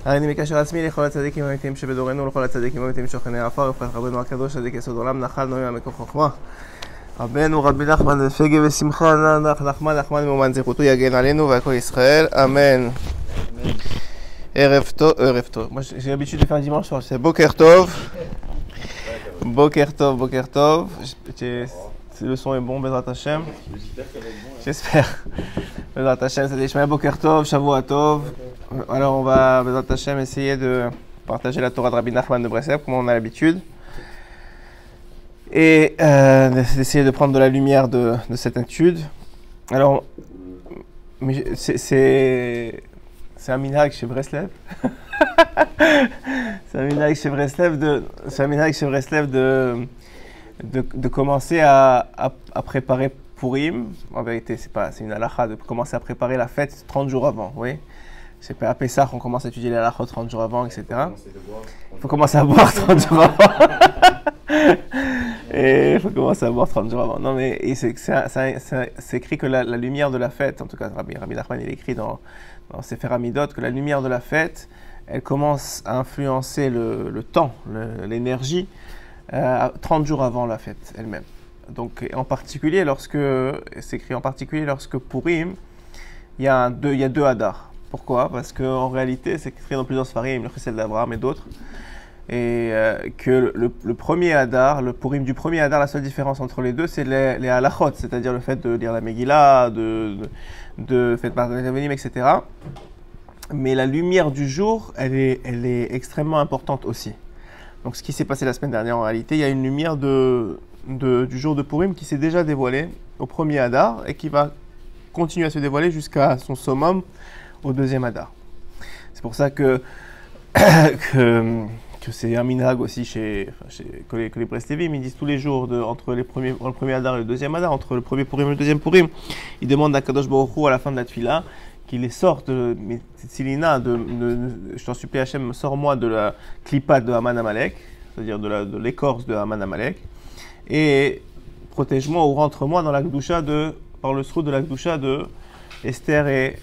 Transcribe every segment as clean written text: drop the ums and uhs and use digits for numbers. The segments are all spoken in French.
אני מקשר עצמי לכל הצדיקים האמיתיים שבדורנו ולכל הצדיקים האמיתיים שוכני העפר, וברכת רבנו הקדוש צדיק יסוד עולם, נחלנו ממקור חוכמה. רבנו רבי נחמן ופגה ושמחה, נחמן מאומן זכותו יגן עלינו והכל ישראל, אמן. ערב טוב, moi j'ai l'habitude de faire dimanche soir, c'est Boker Tov. Boker Tov. Le son est bon, Bezrat Hashem. J'espère. Bezrat Hashem, c'est des chemins Boker Tov, Shavua Tov. Alors on va, Bezrat Hashem, essayer de partager la Torah de Rabbi Nachman de Breslev, comme on a l'habitude. Et d'essayer de prendre de la lumière de cette étude. Alors, c'est un minhag chez Breslev. C'est un minhag chez Breslev de commencer à préparer Purim. En vérité, c'est une halakha de commencer à préparer la fête 30 jours avant. Oui. C'est pas à Pessah, on commence à étudier la halakha 30 jours avant, etc. Il faut commencer à boire 30 jours avant. Et il faut commencer à boire 30 jours avant. Non, mais c'est écrit que la lumière de la fête, en tout cas, Rabbi Nachman, il écrit dans Sefer Hamidot, que la lumière de la fête, elle commence à influencer le temps, l'énergie, 30 jours avant la fête elle-même. Donc, en particulier, c'est écrit en particulier lorsque Purim, il y a deux Hadar. Pourquoi? Parce qu'en réalité, c'est écrit dans plusieurs Sfarim, le Chesed d'Abraham et d'autres, et que le premier Hadar, le Purim du premier Hadar, la seule différence entre les deux, c'est les halachot, c'est-à-dire le fait de lire la Megillah, de faire partie des Avenim, etc. Mais la lumière du jour, elle est extrêmement importante aussi. Donc ce qui s'est passé la semaine dernière, en réalité, il y a une lumière du jour de Purim qui s'est déjà dévoilée au premier Hadar et qui va continuer à se dévoiler jusqu'à son summum au deuxième Hadar. C'est pour ça que c'est un minhag aussi que les Breslévim, ils disent tous les jours entre le premier Hadar et le deuxième Hadar, entre le premier Purim et le deuxième Purim, ils demandent à Kadosh Baruch Hu à la fin de la Tfila qu'il les sorte de Tzilina, je t'en supplie Hachem, sors-moi de la klipat de Haman Amalek, c'est-à-dire de l'écorce de Haman Amalek, et protège-moi ou rentre-moi dans la Gdusha par le sroud de la Gdusha de Esther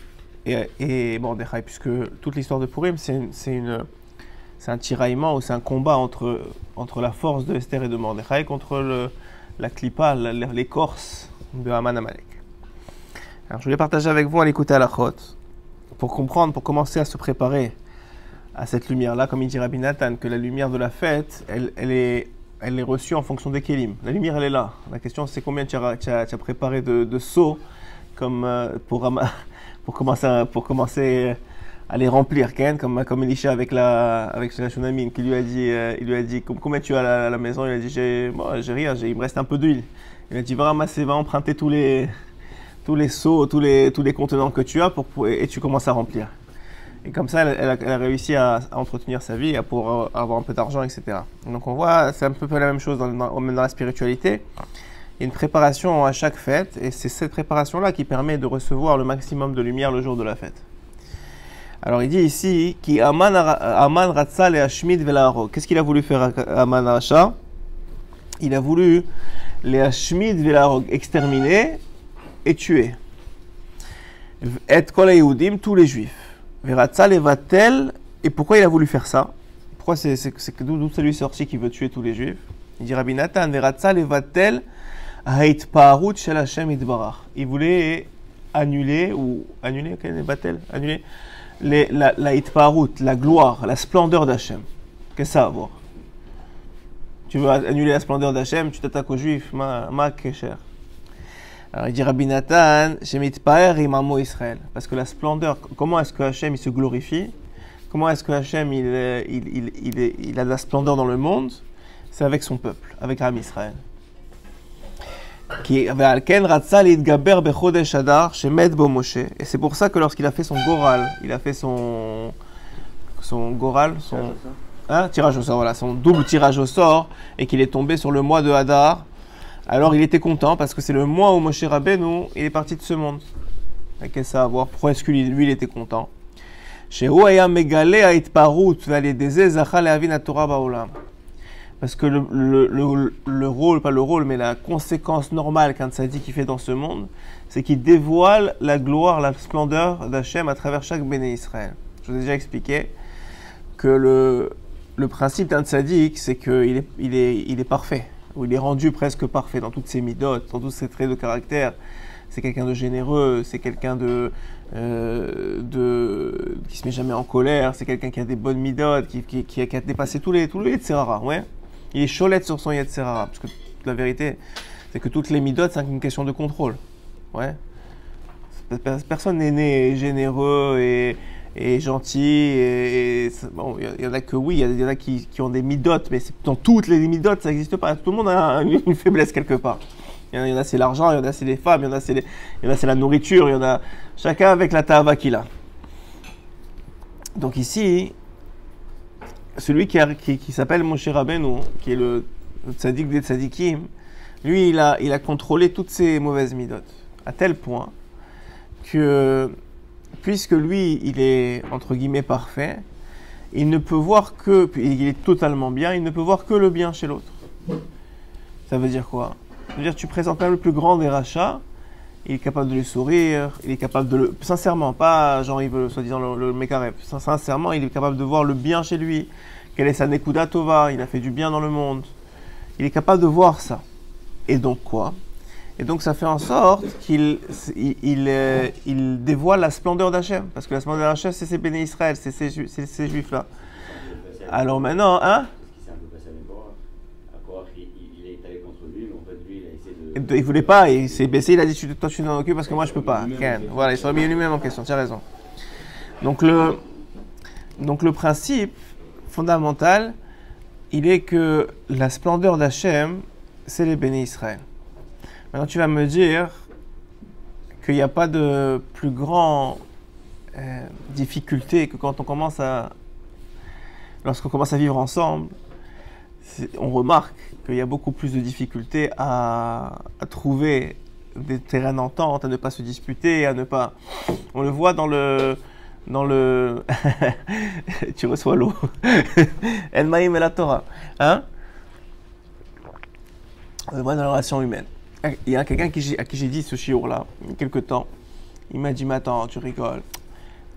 et Mordechai, puisque toute l'histoire de Purim, c'est un tiraillement ou c'est un combat entre la force de Esther et de Mordechai contre la klipa, l'écorce de Haman Amalek. Alors je voulais partager avec vous à l'écouter à la chôte, pour comprendre, pour commencer à se préparer à cette lumière-là, comme il dit Rabbi Nathan, que la lumière de la fête, elle est reçue en fonction des kélim. La lumière, elle est là. La question, c'est combien tu as préparé de seaux comme, pour commencer à les remplir, comme Elisha avec la Shunamim, qui lui a dit combien tu as à la maison. Il a dit j'ai rien, il me reste un peu d'huile. Il a dit va emprunter tous les seaux, tous les contenants que tu as et tu commences à remplir. Et comme ça, elle a réussi à entretenir sa vie, pour avoir un peu d'argent, etc. Donc on voit, c'est un peu la même chose même dans la spiritualité. Il y a une préparation à chaque fête, et c'est cette préparation-là qui permet de recevoir le maximum de lumière le jour de la fête. Alors il dit ici, qui Aman Ratza le Hashmid ve'la'arog. Qu'est-ce qu'il a voulu faire Aman Rasha? Il a voulu les Hashmid ve'la'arog, exterminer et tuer. Et kol haYehudim, tous les juifs. Ve'ratza levatel. Et pourquoi il a voulu faire ça? Pourquoi c'est d'où c'est lui sorti qui veut tuer tous les juifs? Il dit Rabbi Nathan, ve'ratza levatel ha'itparut shel Hashem yitbarach. Il voulait annuler la hitparut, la gloire, la splendeur d'Hachem. Qu'est-ce que ça a à voir? Tu veux annuler la splendeur d'Hachem, tu t'attaques aux juifs, ma kesher. Alors il dit Rabbi Nathan, shemitpaer imamo Israël. Parce que la splendeur, comment est-ce que Hachem il se glorifie? Comment est-ce que Hachem il a de la splendeur dans le monde? C'est avec son peuple, avec Am Israël. Et c'est pour ça que lorsqu'il a fait son goral, il a fait son goral, tirage au sort, voilà, son double tirage au sort, et qu'il est tombé sur le mois de Hadar, alors il était content parce que c'est le mois où Moshe Rabbeinu il est parti de ce monde. Qu'est-ce que ça a à voir? Pourquoi est-ce que lui il était content? Parce que le rôle, pas le rôle, mais la conséquence normale qu'un tzaddik qui fait dans ce monde, c'est qu'il dévoile la gloire, la splendeur d'Hachem à travers chaque béné Israël. Je vous ai déjà expliqué que le principe d'un tzaddik, c'est qu'il il est parfait, ou il est rendu presque parfait dans toutes ses midotes, dans tous ses traits de caractère. C'est quelqu'un de généreux, c'est quelqu'un qui se met jamais en colère, c'est quelqu'un qui a des bonnes midotes, qui a dépassé tous les Yetzirara, ouais. Il est cholette sur son Yetzirara, parce que la vérité, c'est que toutes les midotes, c'est une question de contrôle, ouais. Personne n'est né généreux et gentil, bon, il y en a que oui, il y en a qui ont des midotes, mais dans toutes les midotes, ça n'existe pas. Tout le monde a une faiblesse quelque part. Il y en a c'est l'argent, il y en a c'est les femmes, il y en a c'est la nourriture, il y en a chacun avec la ta'ava qu'il a. Donc ici, celui qui s'appelle Moshe Rabbeinu, qui est le tzaddik des tzaddikim, lui il a contrôlé toutes ces mauvaises midotes, à tel point que, puisque lui il est entre guillemets parfait, il ne peut voir que, il est totalement bien, il ne peut voir que le bien chez l'autre. Ça veut dire quoi? Ça veut dire que tu présentes même le plus grand des rachats, il est capable de lui sourire, il est capable de le... Sincèrement, pas genre il veut soi-disant le mécarep. Sincèrement, il est capable de voir le bien chez lui. Quelle est sa nekuda tova, il a fait du bien dans le monde. Il est capable de voir ça. Et donc quoi? Et donc ça fait en sorte qu'il dévoile la splendeur d'Hachem. Parce que la splendeur d'Hachem, c'est ces béné Israël, c'est ces juifs-là. Alors maintenant, hein? Il voulait pas, il s'est baissé, il a dit toi tu t'en occupes parce que moi je peux pas. Voilà, il s'est remis lui-même en question, tu as raison. Donc le principe fondamental, il est que la splendeur d'Hachem, c'est les béné Israël. Maintenant tu vas me dire qu'il n'y a pas de plus grand difficulté que quand lorsqu'on commence à vivre ensemble, on remarque qu'il y a beaucoup plus de difficultés à trouver des terrains d'entente, à ne pas se disputer, à ne pas... On le voit dans le... Tu reçois l'eau. El Maïm et la Torah. Hein? On le voit dans la relation humaine. Il y a quelqu'un à qui j'ai dit ce shiur-là, il y a quelques temps. Il m'a dit, mais attends, tu rigoles.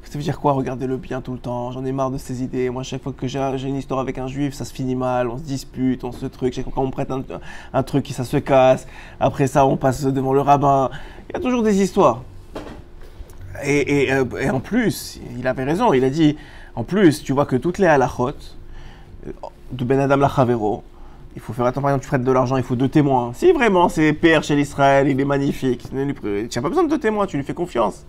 Ça veut dire quoi, regarder le bien tout le temps? J'en ai marre de ces idées. Moi, chaque fois que j'ai une histoire avec un juif, ça se finit mal, on se dispute, on se truc. Chaque fois qu'on me prête un truc, ça se casse. Après ça, on passe devant le rabbin. Il y a toujours des histoires. Et en plus, il avait raison. Il a dit, en plus, tu vois que toutes les halachot de Ben Adam Lachavero, il faut faire attention. Par exemple, tu prêtes de l'argent, il faut 2 témoins. Si vraiment c'est père chez l'Israël, il est magnifique, tu n'as pas besoin de 2 témoins, tu lui fais confiance.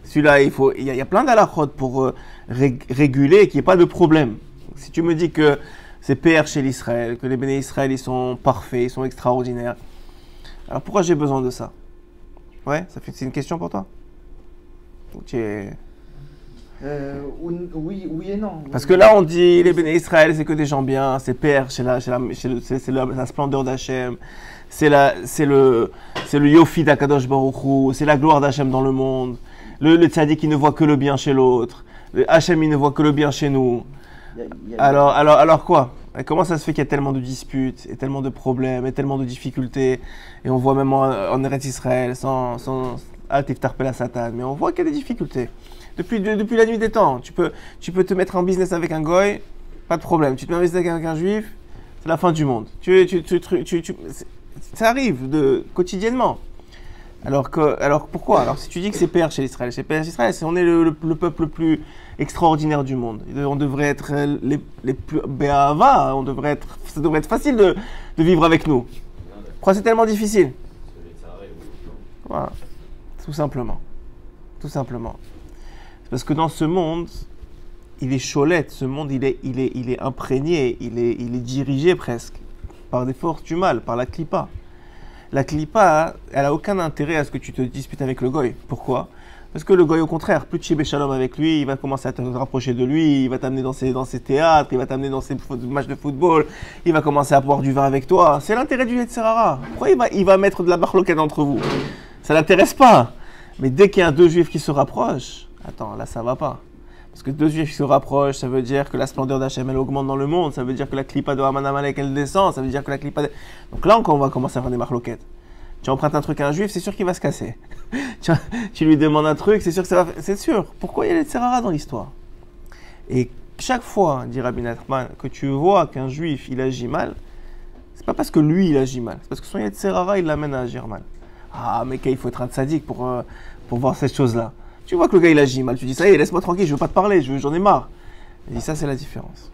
Celui-là, il y a plein d'halachot pour réguler et qu'il n'y ait pas de problème. Si tu me dis que c'est père chez l'Israël, que les béné Israël, ils sont parfaits, ils sont extraordinaires, alors pourquoi j'ai besoin de ça? Ouais, c'est une question pour toi? Ou tu es... oui et non. Parce que là, on dit les béné Israël, c'est que des gens bien, c'est père, c'est la splendeur d'Hachem, c'est le yofi d'Akadosh Baruch Hu, c'est la gloire d'Hachem dans le monde. Le tzaddik, il ne voit que le bien chez l'autre. Le Hachem, il ne voit que le bien chez nous. Alors quoi? Et comment ça se fait qu'il y a tellement de disputes, et tellement de problèmes, et tellement de difficultés? Et on voit même en Eretz Israël, sans Tiftar Pela Satan, mais on voit qu'il y a des difficultés. Depuis la nuit des temps, tu peux te mettre en business avec un goy, pas de problème. Tu te mets en business avec un juif, c'est la fin du monde. Ça arrive quotidiennement. Alors pourquoi? Alors si tu dis que c'est père chez l'Israël, on est le peuple le plus extraordinaire du monde. On devrait être les plus béava, ça devrait être facile de vivre avec nous. Pourquoi c'est tellement difficile? Voilà, tout simplement. C'est parce que dans ce monde, il est cholette, ce monde il est imprégné, il est dirigé presque par des forces du mal, par la clipa. La clipa, elle a aucun intérêt à ce que tu te disputes avec le goy. Pourquoi? Parce que le goy, au contraire, plus tu es shalom avec lui, il va commencer à te rapprocher de lui, il va t'amener dans ses théâtres, il va t'amener dans ses matchs de football, il va commencer à boire du vin avec toi. C'est l'intérêt du Yetzirara. Pourquoi il va mettre de la marloquette entre vous? Ça l'intéresse pas. Mais dès qu'il y a 2 juifs qui se rapprochent, attends, là ça va pas. Parce que 2 juifs qui se rapprochent, ça veut dire que la splendeur d'Hachem elle augmente dans le monde, ça veut dire que la clipa de Haman Amalek elle descend, ça veut dire que la clipa... Donc là encore on va commencer à faire des marloquettes. Tu empruntes un truc à un juif, c'est sûr qu'il va se casser. tu lui demandes un truc, c'est sûr que ça va... C'est sûr. Pourquoi il y a les Tzerara dans l'histoire? Et chaque fois, dit Rabbi Nachman, que tu vois qu'un juif, il agit mal, c'est pas parce que lui, il agit mal. C'est parce que son Yetzer Hara, il l'amène à agir mal. Ah, mais il faut être un tzaddik pour voir cette chose-là. Tu vois que le gars, il agit mal. Tu dis, ça y est, laisse-moi tranquille, je veux pas te parler, j'en ai marre. Il dit, ça, c'est la différence.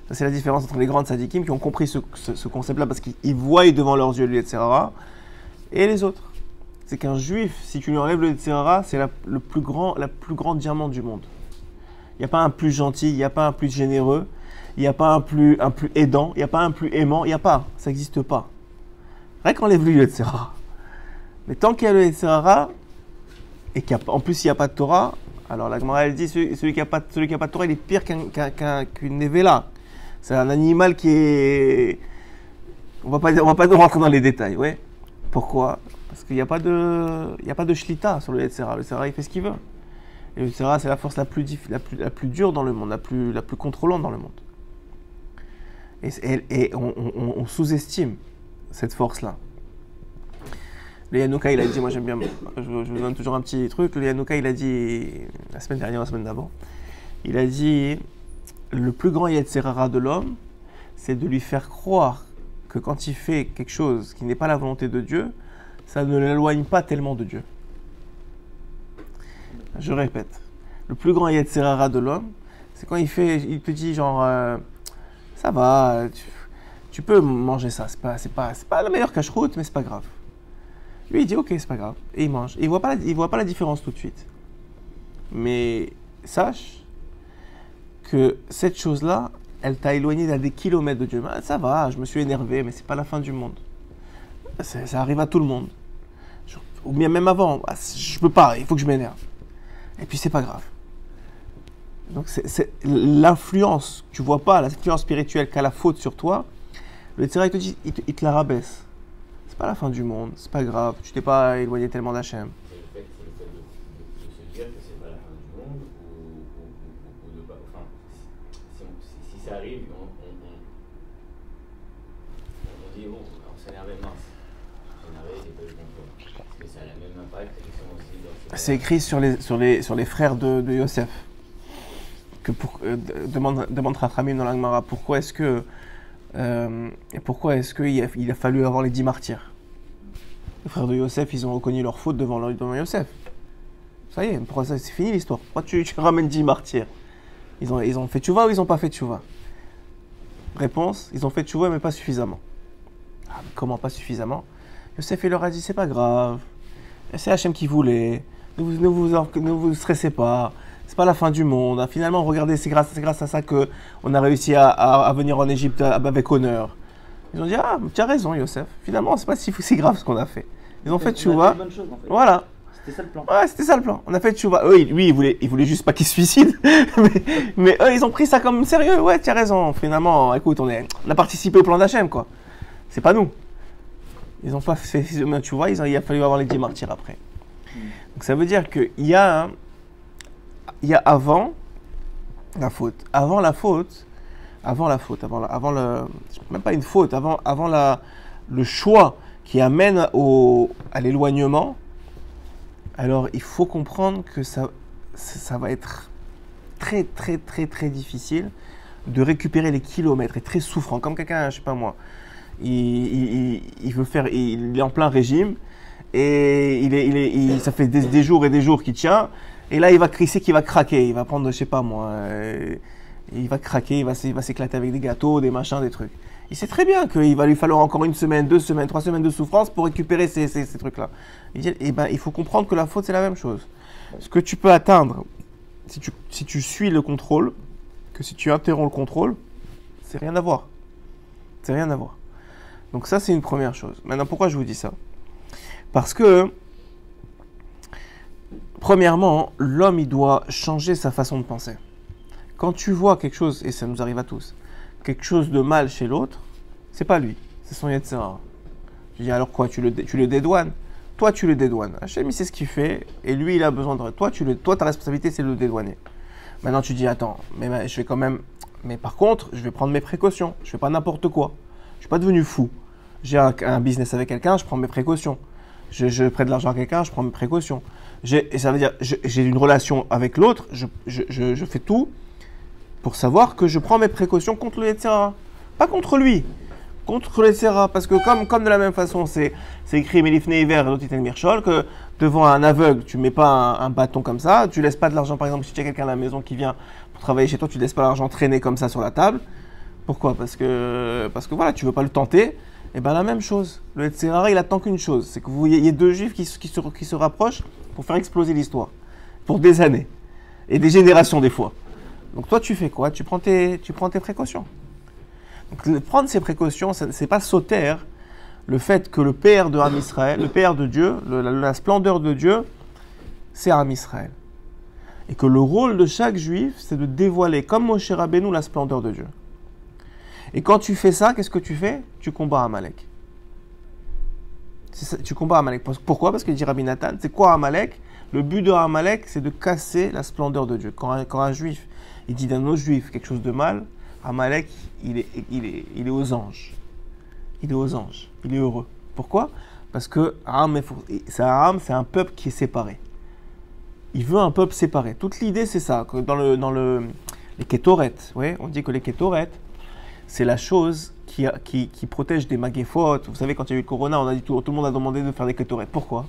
Ça, c'est la différence entre les grands tzaddikim qui ont compris ce concept-là parce qu'ils voient devant leurs yeux le Yetzer Hara et les autres. C'est qu'un juif, si tu lui enlèves le Yetzer Hara, c'est la plus grande diamant du monde. Il n'y a pas un plus gentil, il n'y a pas un plus généreux, il n'y a pas un plus aidant, il n'y a pas un plus aimant, il n'y a pas. Ça n'existe pas. Rien qu'enlève-lui le Yetzer Hara. Mais tant qu'il y a le Yetzer Hara, et qu'en plus il n'y a pas de Torah, alors la Gemara elle dit celui qui n'a pas de Torah, il est pire qu'une Nevela. C'est un animal qui est... On va pas rentrer dans les détails, ouais. Pourquoi? Parce qu'il n'y a pas de shlita sur le Yetzer Hara. Le Yetzer Hara, il fait ce qu'il veut. Et le Yetzer Hara, c'est la force la plus dure dans le monde, la plus contrôlante dans le monde. Et on sous-estime cette force-là. Le Yanouka, il a dit, moi j'aime bien, je vous donne toujours un petit truc. Le Yanouka, il a dit, la semaine dernière, la semaine d'avant, il a dit, le plus grand Yetzer Hara de l'homme, c'est de lui faire croire que quand il fait quelque chose qui n'est pas la volonté de Dieu, ça ne l'éloigne pas tellement de Dieu. Je répète, le plus grand Yetzer Hara de l'homme, c'est quand il te dit genre, ça va, tu peux manger ça, c'est pas la meilleure cache-route, mais c'est pas grave. Lui, il dit, ok, c'est pas grave. Et il mange. Et il voit pas la différence tout de suite. Mais sache que cette chose-là, elle t'a éloigné d'à des kilomètres de Dieu. Ben, ça va, je me suis énervé, mais c'est pas la fin du monde. Ça arrive à tout le monde. Ou bien même avant, je peux pas, il faut que je m'énerve. Et puis c'est pas grave. Donc c'est l'influence, tu vois pas, l'influence spirituelle qu'a la faute sur toi, le Yetzer Hara, il te dit, il te la rabaisse. C'est pas la fin du monde, c'est pas grave, tu t'es pas éloigné tellement d'Hachem. C'est le fait de se dire que c'est pas la fin du monde ou de pas. Enfin, si ça arrive, on dit bon, on s'énervait mince. S'énerver, c'est pas le contrôle. Mais ça a le même impact et sont aussi dans C'est écrit sur les frères de Yosef. Demande Rachamim dans la Gemara, pourquoi est-ce qu'il a fallu avoir les 10 martyrs? Les frères de Yosef, ils ont reconnu leur faute devant Yosef. Ça y est, pourquoi ça, c'est fini l'histoire. Pourquoi tu ramènes 10 martyrs? Ils ont fait tchouva ou ils n'ont pas fait tchouva? Réponse, ils ont fait tchouva mais pas suffisamment. Ah, mais comment pas suffisamment? Yosef, il leur a dit, c'est pas grave. C'est Hachem qui voulait. Ne vous stressez pas. C'est pas la fin du monde. Finalement, regardez, c'est grâce à ça qu'on a réussi à venir en Égypte avec honneur. Ils ont dit, ah, tu as raison, Yosef. Finalement, c'est pas si grave ce qu'on a fait. Ils ont fait tchouva. En fait. Voilà. C'était ça le plan. Ouais, c'était ça le plan. On a fait tchouva. Eux, lui, il voulait juste pas qu'ils se suicident. mais eux, ils ont pris ça comme sérieux. Ouais, tu as raison. Finalement, écoute, on a participé au plan d'Hachem, quoi. C'est pas nous. Ils ont pas fait tchouva. Il a fallu avoir les 10 martyrs après. Donc ça veut dire qu'il y a avant la faute. Même pas une faute, avant le choix qui amène à l'éloignement, alors il faut comprendre que ça va être très très très très difficile de récupérer les kilomètres et très souffrant. Comme quelqu'un, je sais pas moi, il est en plein régime et ça fait des jours et des jours qu'il tient. Et là, il sait qu'il va craquer. Il va prendre, je sais pas moi, il va craquer, il va s'éclater avec des gâteaux, des machins, des trucs. Il sait très bien qu'il va lui falloir encore 1 semaine, 2 semaines, 3 semaines de souffrance pour récupérer ces trucs-là. Et ben, il faut comprendre que la faute, c'est la même chose. Ce que tu peux atteindre, si tu suis le contrôle, que si tu interromps le contrôle, c'est rien à voir. C'est rien à voir. Donc ça, c'est une première chose. Maintenant, pourquoi je vous dis ça? Parce que premièrement, l'homme, il doit changer sa façon de penser. Quand tu vois quelque chose, et ça nous arrive à tous, quelque chose de mal chez l'autre, c'est pas lui, c'est son Yetzer Hara. Je dis alors quoi, tu le dédouanes? Toi, tu le dédouanes. Hachem, il sait ce qu'il fait, et lui, il a besoin de... Toi, ta responsabilité, c'est de le dédouaner. Maintenant, tu dis, attends, mais je vais quand même... Mais par contre, je vais prendre mes précautions. Je fais pas n'importe quoi. Je suis pas devenu fou. J'ai un business avec quelqu'un, je prends mes précautions. Je prête de l'argent à quelqu'un, je prends mes précautions. Ça veut dire, j'ai une relation avec l'autre, je fais tout pour savoir que je prends mes précautions contre le Yetzer Hara. Pas contre lui, contre le Yetzer Hara. Parce que comme de la même façon, c'est écrit Melifne Hiver et Lotitel Mirchol, que devant un aveugle, tu mets pas un bâton comme ça, tu laisses pas de l'argent, par exemple, si tu as quelqu'un à la maison qui vient pour travailler chez toi, tu laisses pas l'argent traîner comme ça sur la table. Pourquoi ? Parce que voilà, tu veux pas le tenter. Et bien la même chose. Le Yetzer Hara, il attend qu'une chose, c'est que vous voyez deux juifs qui se rapprochent pour faire exploser l'histoire. Pour des années. Et des générations des fois. Donc toi, tu fais quoi ? Tu prends tes précautions. Donc, prendre ces précautions, c'est pas sauter le fait que le père de Am Israël, le père de Dieu, la splendeur de Dieu, c'est Am Israël. Et que le rôle de chaque juif, c'est de dévoiler, comme Moshe Rabbeinu, la splendeur de Dieu. Et quand tu fais ça, qu'est-ce que tu fais ? Tu combats Amalek. Tu combats Amalek. Pourquoi ? Parce que dit Rabbi Nathan, c'est quoi Amalek ? Le but de Amalek, c'est de casser la splendeur de Dieu. Quand un juif, il dit d'un autre juif quelque chose de mal, Amalek, il est aux anges. Il est aux anges. Il est heureux. Pourquoi ? Parce que c'est un peuple qui est séparé. Il veut un peuple séparé. Toute l'idée, c'est ça. Que dans les Kétoret, ouais, on dit que les Kétoret, c'est la chose qui protège des maguéphotes. Vous savez, quand il y a eu le corona, on a dit tout le monde a demandé de faire des Kétoret. Pourquoi ?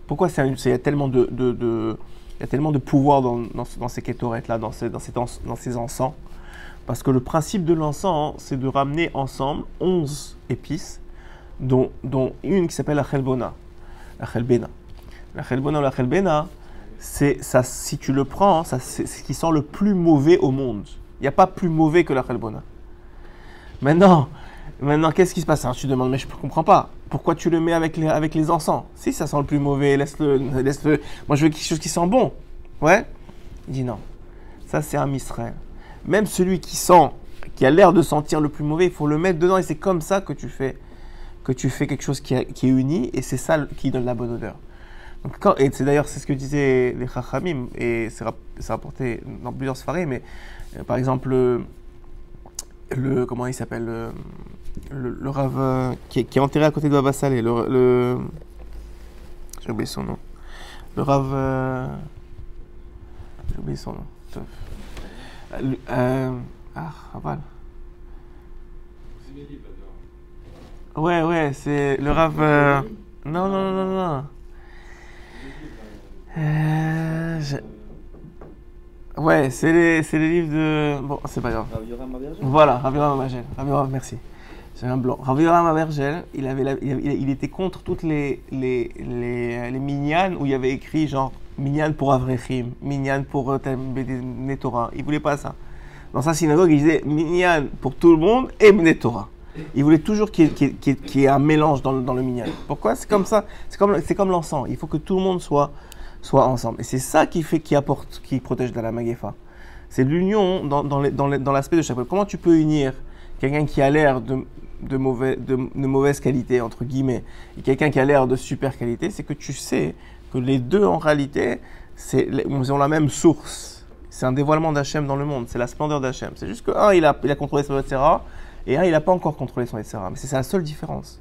Pourquoi il y a tellement de pouvoir dans ces Kétoret-là, dans ces encens ? Parce que le principe de l'encens, c'est de ramener ensemble 11 épices, dont une qui s'appelle la Chelbona. La Chelbena. La Chelbona ou la Chelbena, c'est ça, si tu le prends, c'est ce qui sent le plus mauvais au monde. Il n'y a pas plus mauvais que la Chelbona. Maintenant, qu'est-ce qui se passe ? Alors, tu te demandes, mais je ne comprends pas. Pourquoi tu le mets avec les encens ? Si ça sent le plus mauvais, laisse-le. Moi, je veux quelque chose qui sent bon. Ouais ? Il dit non. Ça, c'est un Israël. Même celui qui a l'air de sentir le plus mauvais, il faut le mettre dedans. Et c'est comme ça que tu fais quelque chose qui est uni. Et c'est ça qui donne la bonne odeur. Donc, et c'est d'ailleurs ce que disaient les Chachamim. Et c'est rapporté dans plusieurs sfarés. Mais par exemple, comment il s'appelle le Rav qui est enterré à côté de Baba Salé, j'ai oublié son nom. Le Rav, j'ai oublié son nom. Raval. Ouais, c'est le Rav. Non. Ouais, c'est les livres de. Bon, c'est pas grave. Rav Yoram Avergel. Voilà, Rav Yoram Avergel. Rav Yoram, merci. J'ai un blanc. Rav Yoram Avergel, il était contre toutes les minyanes où il y avait écrit genre minyan pour Avrechim, minyan pour Bnei Torah. Il voulait pas ça. Dans sa synagogue, il disait minyan pour tout le monde et Bnei Torah. Il voulait toujours qu'il y ait un mélange dans le minyan. Pourquoi ? C'est comme ça. C'est comme l'encens. Il faut que tout le monde soit ensemble. Et c'est ça qui protège de la maguefa. C'est l'union dans l'aspect de chaque peuple. Comment tu peux unir quelqu'un qui a l'air de mauvaise qualité, entre guillemets, et quelqu'un qui a l'air de super qualité, c'est que tu sais que les deux, en réalité, ils ont la même source. C'est un dévoilement d'Hachem dans le monde. C'est la splendeur d'Hachem. C'est juste qu'un, il a contrôlé son etc. Et un, il n'a pas encore contrôlé son etc. Mais c'est la seule différence.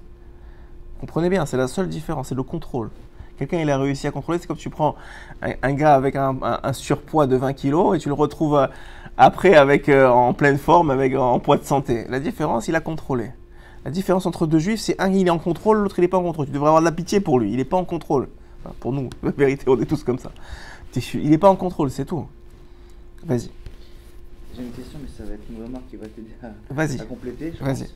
Comprenez bien, c'est la seule différence, c'est le contrôle. Quelqu'un, il a réussi à contrôler, c'est comme tu prends un gars avec un surpoids de 20 kg et tu le retrouves après en pleine forme, en poids de santé. La différence, il a contrôlé. La différence entre deux juifs, c'est un, il est en contrôle, l'autre, il n'est pas en contrôle. Tu devrais avoir de la pitié pour lui, il n'est pas en contrôle. Enfin, pour nous, la vérité, on est tous comme ça. Il n'est pas en contrôle, c'est tout. Vas-y. J'ai une question, mais ça va être une remarque qui va t'aider à compléter. Vas-y.